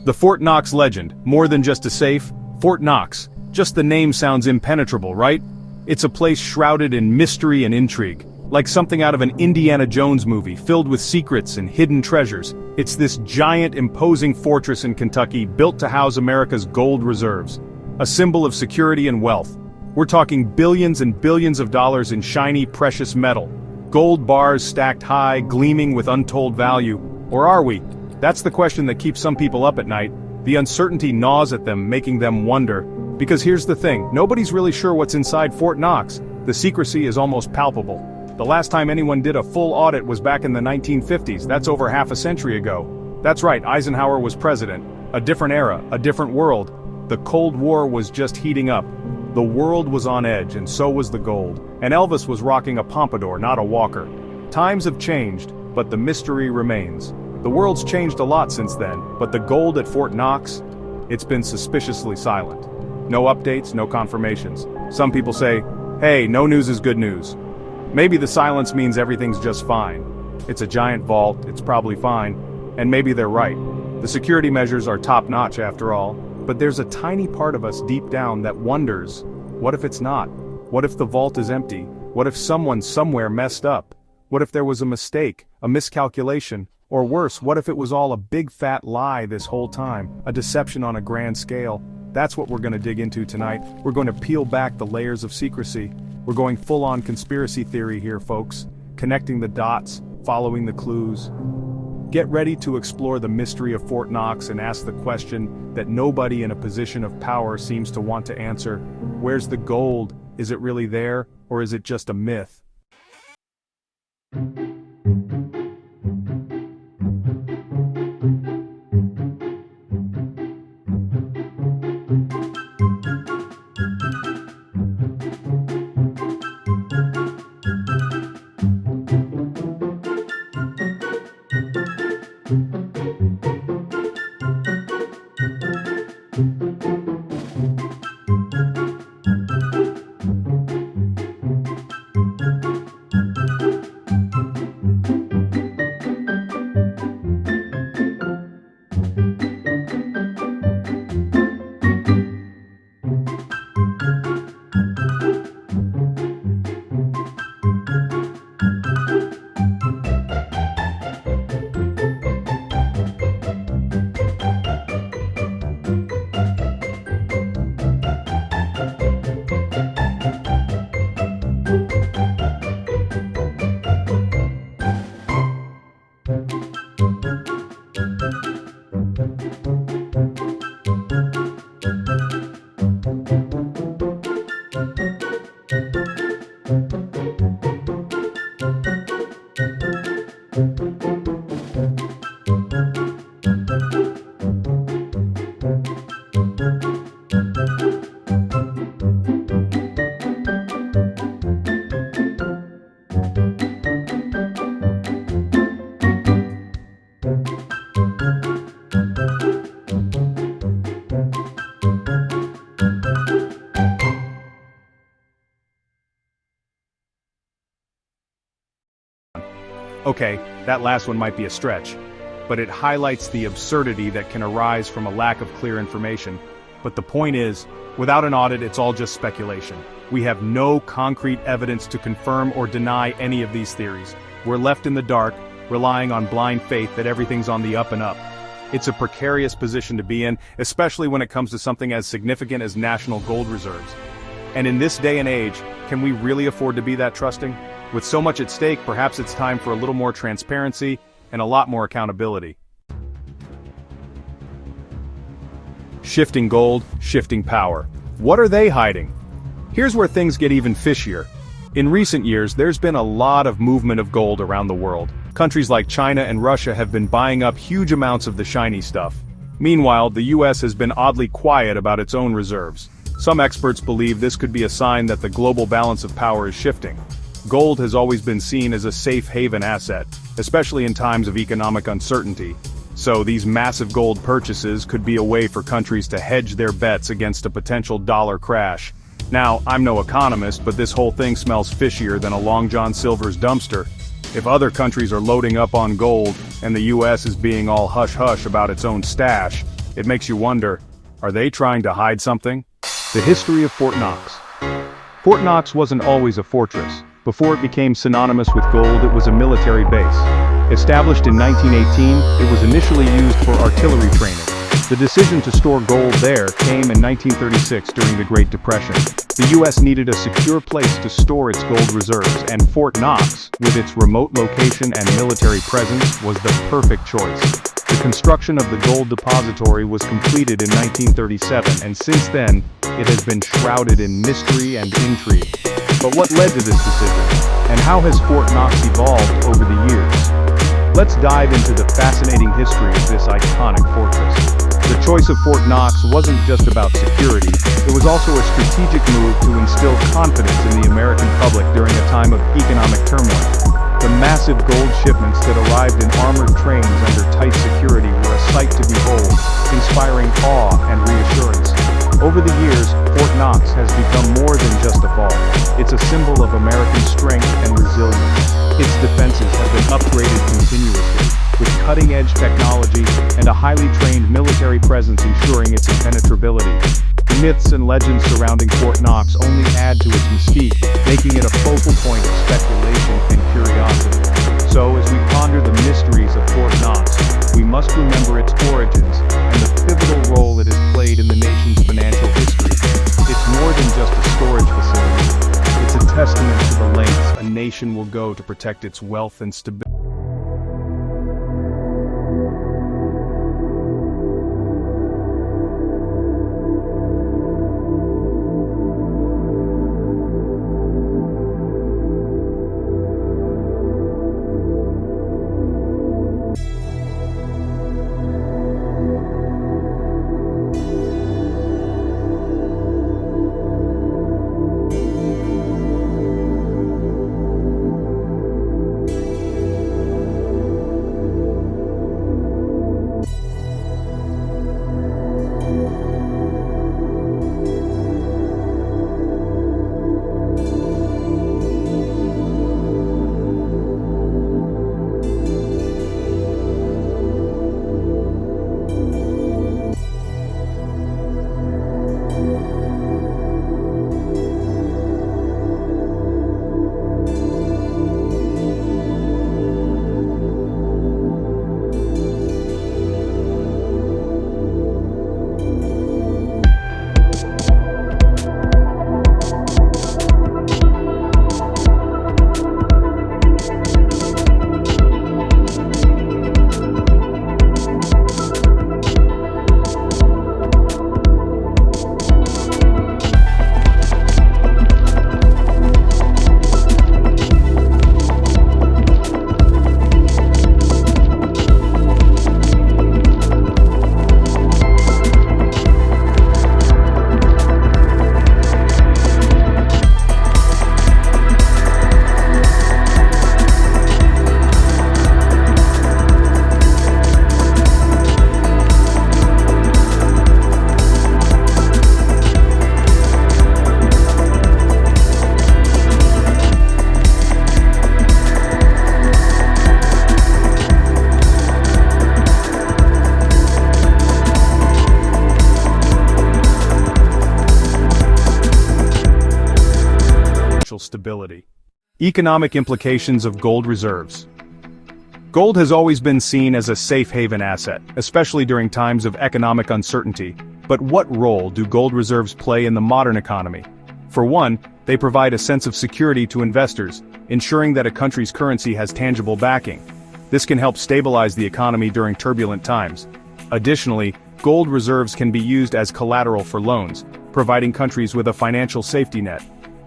The Fort Knox legend, more than just a safe, Fort Knox. Just the name sounds impenetrable, right? It's a place shrouded in mystery and intrigue, like something out of an Indiana Jones movie filled with secrets and hidden treasures. It's this giant, imposing fortress in Kentucky built to house America's gold reserves, a symbol of security and wealth. We're talking billions and billions of dollars in shiny, precious metal, gold bars stacked high, gleaming with untold value. Or are we? That's the question that keeps some people up at night. The uncertainty gnaws at them, making them wonder. Because here's the thing, nobody's really sure what's inside Fort Knox. The secrecy is almost palpable. The last time anyone did a full audit was back in the 1950s, that's over half a century ago. That's right, Eisenhower was president. A different era, a different world. The Cold War was just heating up. The world was on edge, and so was the gold. And Elvis was rocking a pompadour, not a walker. Times have changed, but the mystery remains. The world's changed a lot since then, but the gold at Fort Knox, it's been suspiciously silent. No updates, no confirmations. Some people say, hey, no news is good news. Maybe the silence means everything's just fine. It's a giant vault, it's probably fine. And maybe they're right. The security measures are top-notch after all. But there's a tiny part of us deep down that wonders, what if it's not? What if the vault is empty? What if someone somewhere messed up? What if there was a mistake, a miscalculation? Or worse, what if it was all a big fat lie this whole time, a deception on a grand scale? That's what we're going to dig into tonight. We're going to peel back the layers of secrecy. We're going full-on conspiracy theory here, folks. Connecting the dots, following the clues. Get ready to explore the mystery of Fort Knox and ask the question that nobody in a position of power seems to want to answer. Where's the gold? Is it really there, or is it just a myth? Okay, that last one might be a stretch, but it highlights the absurdity that can arise from a lack of clear information. But the point is, without an audit, it's all just speculation. We have no concrete evidence to confirm or deny any of these theories. We're left in the dark, relying on blind faith that everything's on the up and up. It's a precarious position to be in, especially when it comes to something as significant as national gold reserves. And in this day and age, can we really afford to be that trusting? With so much at stake, perhaps it's time for a little more transparency and a lot more accountability. Shifting gold, shifting power. What are they hiding? Here's where things get even fishier. In recent years, there's been a lot of movement of gold around the world. Countries like China and Russia have been buying up huge amounts of the shiny stuff. Meanwhile, the US has been oddly quiet about its own reserves. Some experts believe this could be a sign that the global balance of power is shifting. Gold has always been seen as a safe haven asset, especially in times of economic uncertainty. So these massive gold purchases could be a way for countries to hedge their bets against a potential dollar crash. Now, I'm no economist, but this whole thing smells fishier than a Long John Silver's dumpster. If other countries are loading up on gold, and the US is being all hush-hush about its own stash, It makes you wonder, are they trying to hide something? The history of Fort Knox. Fort Knox wasn't always a fortress. Before it became synonymous with gold, it was a military base. Established in 1918, it was initially used for artillery training. The decision to store gold there came in 1936 during the Great Depression. The U.S. needed a secure place to store its gold reserves, and Fort Knox, with its remote location and military presence, was the perfect choice. The construction of the gold depository was completed in 1937, and since then, it has been shrouded in mystery and intrigue. But what led to this decision? And how has Fort Knox evolved over the years? Let's dive into the fascinating history of this iconic fortress. The choice of Fort Knox wasn't just about security, it was also a strategic move to instill confidence in the American public during a time of economic turmoil. The massive gold shipments that arrived in armored trains under tight security were a sight to behold, inspiring awe and reassurance. Over the years, Fort Knox has become more than just a vault. It's a symbol of American strength and resilience. Its defenses have been upgraded continuously, with cutting-edge technology and a highly trained military presence ensuring its impenetrability. Myths and legends surrounding Fort Knox only add to its mystique, making it a focal point of speculation and curiosity. So, as we ponder the mysteries of Fort Knox, we must remember its origins and the pivotal role it has played in the nation's financial history. It's more than just a storage facility. It's a testament to the lengths a nation will go to protect its wealth and stability. Stability. Economic implications of gold reserves. Gold has always been seen as a safe haven asset, especially during times of economic uncertainty. But what role do gold reserves play in the modern economy? For one, they provide a sense of security to investors, ensuring that a country's currency has tangible backing. This can help stabilize the economy during turbulent times. Additionally, gold reserves can be used as collateral for loans, providing countries with a financial safety net.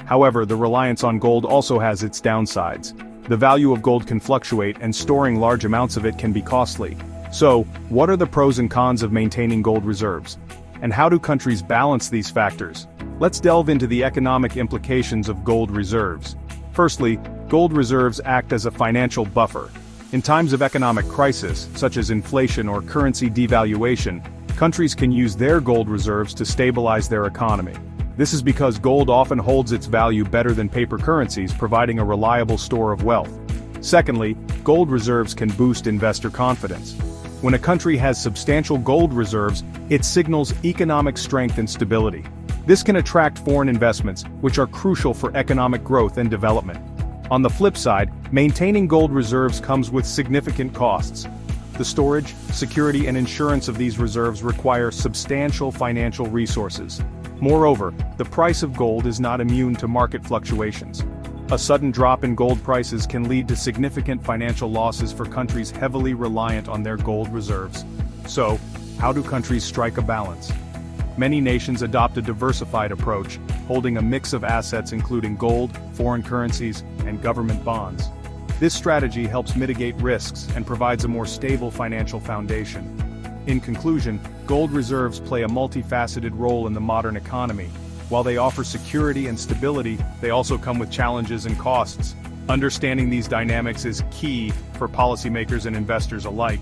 However, the reliance on gold also has its downsides. The value of gold can fluctuate, and storing large amounts of it can be costly. So, what are the pros and cons of maintaining gold reserves? And how do countries balance these factors? Let's delve into the economic implications of gold reserves. Firstly, gold reserves act as a financial buffer. In times of economic crisis, such as inflation or currency devaluation, countries can use their gold reserves to stabilize their economy. This is because gold often holds its value better than paper currencies, providing a reliable store of wealth. Secondly, gold reserves can boost investor confidence. When a country has substantial gold reserves, it signals economic strength and stability. This can attract foreign investments, which are crucial for economic growth and development. On the flip side, maintaining gold reserves comes with significant costs. The storage, security, and insurance of these reserves require substantial financial resources. Moreover, the price of gold is not immune to market fluctuations. A sudden drop in gold prices can lead to significant financial losses for countries heavily reliant on their gold reserves. So, how do countries strike a balance? Many nations adopt a diversified approach, holding a mix of assets including gold, foreign currencies, and government bonds. This strategy helps mitigate risks and provides a more stable financial foundation. In conclusion, gold reserves play a multifaceted role in the modern economy. While they offer security and stability, they also come with challenges and costs. Understanding these dynamics is key for policymakers and investors alike.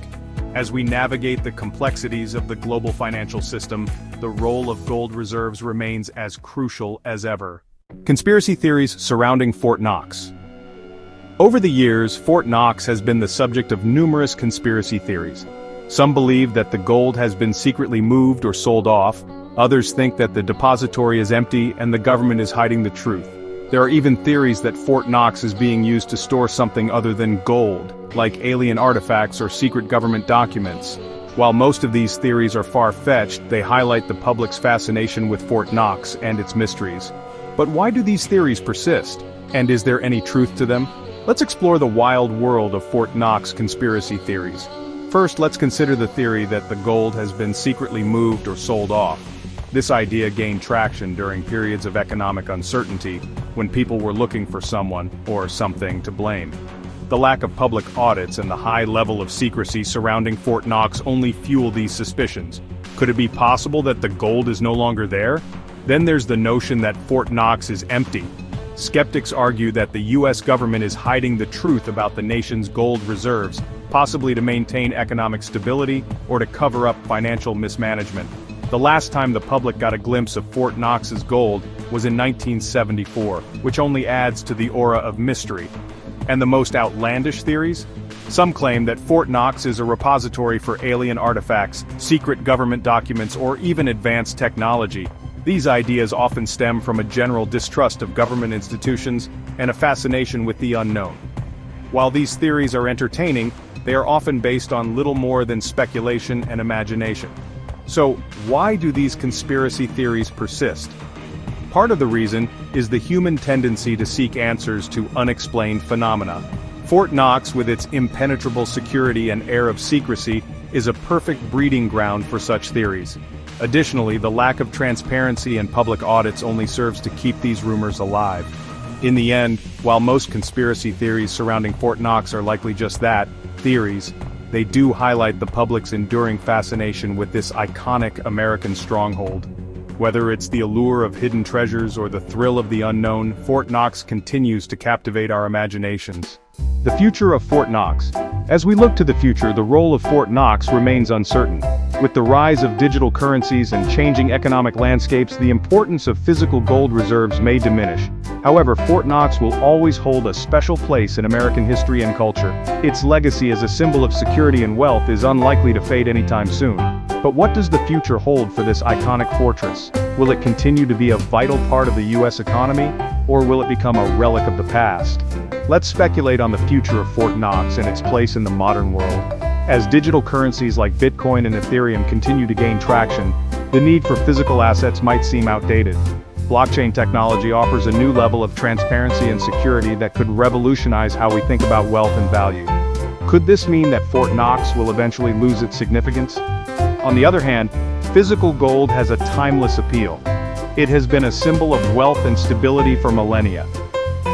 As we navigate the complexities of the global financial system, the role of gold reserves remains as crucial as ever. Conspiracy theories surrounding Fort Knox. Over the years, Fort Knox has been the subject of numerous conspiracy theories. Some believe that the gold has been secretly moved or sold off. Others think that the depository is empty and the government is hiding the truth. There are even theories that Fort Knox is being used to store something other than gold, like alien artifacts or secret government documents. While most of these theories are far-fetched, they highlight the public's fascination with Fort Knox and its mysteries. But why do these theories persist? And is there any truth to them? Let's explore the wild world of Fort Knox conspiracy theories. First, let's consider the theory that the gold has been secretly moved or sold off. This idea gained traction during periods of economic uncertainty, when people were looking for someone or something to blame. The lack of public audits and the high level of secrecy surrounding Fort Knox only fuel these suspicions. Could it be possible that the gold is no longer there? Then there's the notion that Fort Knox is empty. Skeptics argue that the US government is hiding the truth about the nation's gold reserves, possibly to maintain economic stability or to cover up financial mismanagement. The last time the public got a glimpse of Fort Knox's gold was in 1974, which only adds to the aura of mystery. And the most outlandish theories? Some claim that Fort Knox is a repository for alien artifacts, secret government documents, or even advanced technology. These ideas often stem from a general distrust of government institutions and a fascination with the unknown. While these theories are entertaining, they are often based on little more than speculation and imagination. So, why do these conspiracy theories persist? Part of the reason is the human tendency to seek answers to unexplained phenomena. Fort Knox, with its impenetrable security and air of secrecy, is a perfect breeding ground for such theories. Additionally, the lack of transparency and public audits only serves to keep these rumors alive. In the end, while most conspiracy theories surrounding Fort Knox are likely just that, theories, they do highlight the public's enduring fascination with this iconic American stronghold. Whether it's the allure of hidden treasures or the thrill of the unknown, Fort Knox continues to captivate our imaginations. The future of Fort Knox. As we look to the future, the role of Fort Knox remains uncertain. With the rise of digital currencies and changing economic landscapes, the importance of physical gold reserves may diminish. However, Fort Knox will always hold a special place in American history and culture. Its legacy as a symbol of security and wealth is unlikely to fade anytime soon. But what does the future hold for this iconic fortress? Will it continue to be a vital part of the US economy, or will it become a relic of the past? Let's speculate on the future of Fort Knox and its place in the modern world. As digital currencies like Bitcoin and Ethereum continue to gain traction, the need for physical assets might seem outdated. Blockchain technology offers a new level of transparency and security that could revolutionize how we think about wealth and value. Could this mean that Fort Knox will eventually lose its significance? On the other hand, physical gold has a timeless appeal. It has been a symbol of wealth and stability for millennia.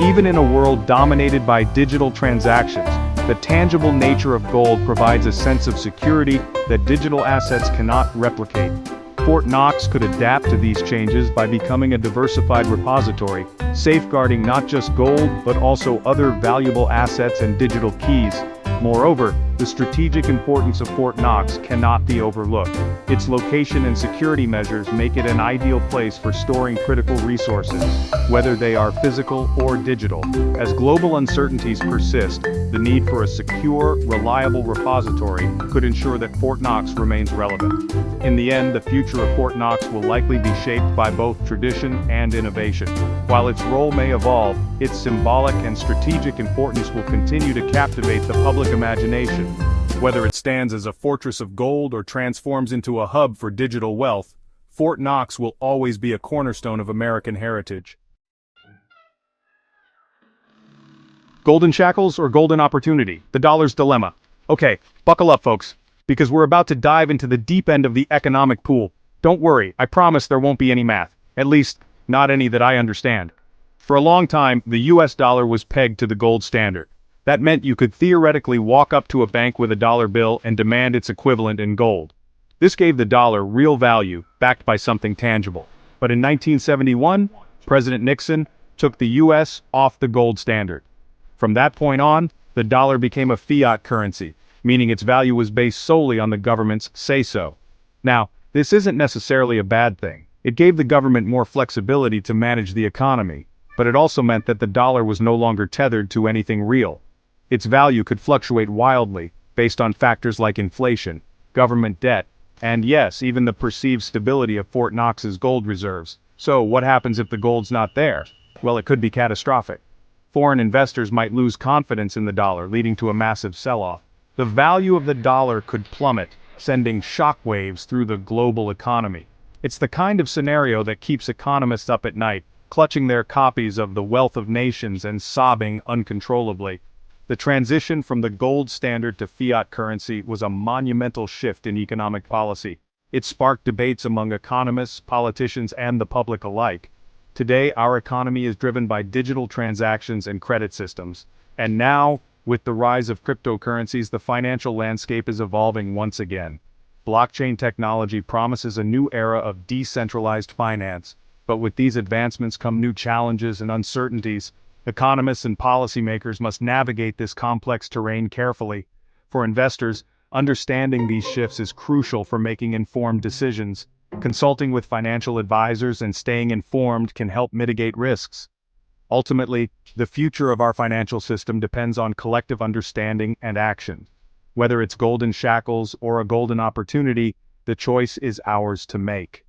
Even in a world dominated by digital transactions, the tangible nature of gold provides a sense of security that digital assets cannot replicate. Fort Knox could adapt to these changes by becoming a diversified repository, safeguarding not just gold but also other valuable assets and digital keys. Moreover, The strategic importance of Fort Knox cannot be overlooked. Its location and security measures make it an ideal place for storing critical resources, whether they are physical or digital. As global uncertainties persist, the need for a secure, reliable repository could ensure that Fort Knox remains relevant. In the end, the future of Fort Knox will likely be shaped by both tradition and innovation. While its role may evolve, its symbolic and strategic importance will continue to captivate the public imagination. Whether it stands as a fortress of gold or transforms into a hub for digital wealth, Fort Knox will always be a cornerstone of American heritage. Golden shackles or golden opportunity? The dollar's dilemma. Okay, buckle up folks, because we're about to dive into the deep end of the economic pool. Don't worry, I promise there won't be any math. At least, not any that I understand. For a long time, the US dollar was pegged to the gold standard. That meant you could theoretically walk up to a bank with a dollar bill and demand its equivalent in gold. This gave the dollar real value, backed by something tangible. But in 1971, President Nixon took the US off the gold standard. From that point on, the dollar became a fiat currency, meaning its value was based solely on the government's say-so. Now, this isn't necessarily a bad thing. It gave the government more flexibility to manage the economy, but it also meant that the dollar was no longer tethered to anything real. Its value could fluctuate wildly, based on factors like inflation, government debt, and yes, even the perceived stability of Fort Knox's gold reserves. So, what happens if the gold's not there? Well, it could be catastrophic. Foreign investors might lose confidence in the dollar, leading to a massive sell-off. The value of the dollar could plummet, sending shockwaves through the global economy. It's the kind of scenario that keeps economists up at night, clutching their copies of The Wealth of Nations and sobbing uncontrollably. The transition from the gold standard to fiat currency was a monumental shift in economic policy. It sparked debates among economists, politicians, and the public alike. Today, our economy is driven by digital transactions and credit systems. And now, with the rise of cryptocurrencies, the financial landscape is evolving once again. Blockchain technology promises a new era of decentralized finance. But with these advancements come new challenges and uncertainties. Economists and policymakers must navigate this complex terrain carefully. For investors, understanding these shifts is crucial for making informed decisions. Consulting with financial advisors and staying informed can help mitigate risks. Ultimately, the future of our financial system depends on collective understanding and action. Whether it's golden shackles or a golden opportunity, the choice is ours to make.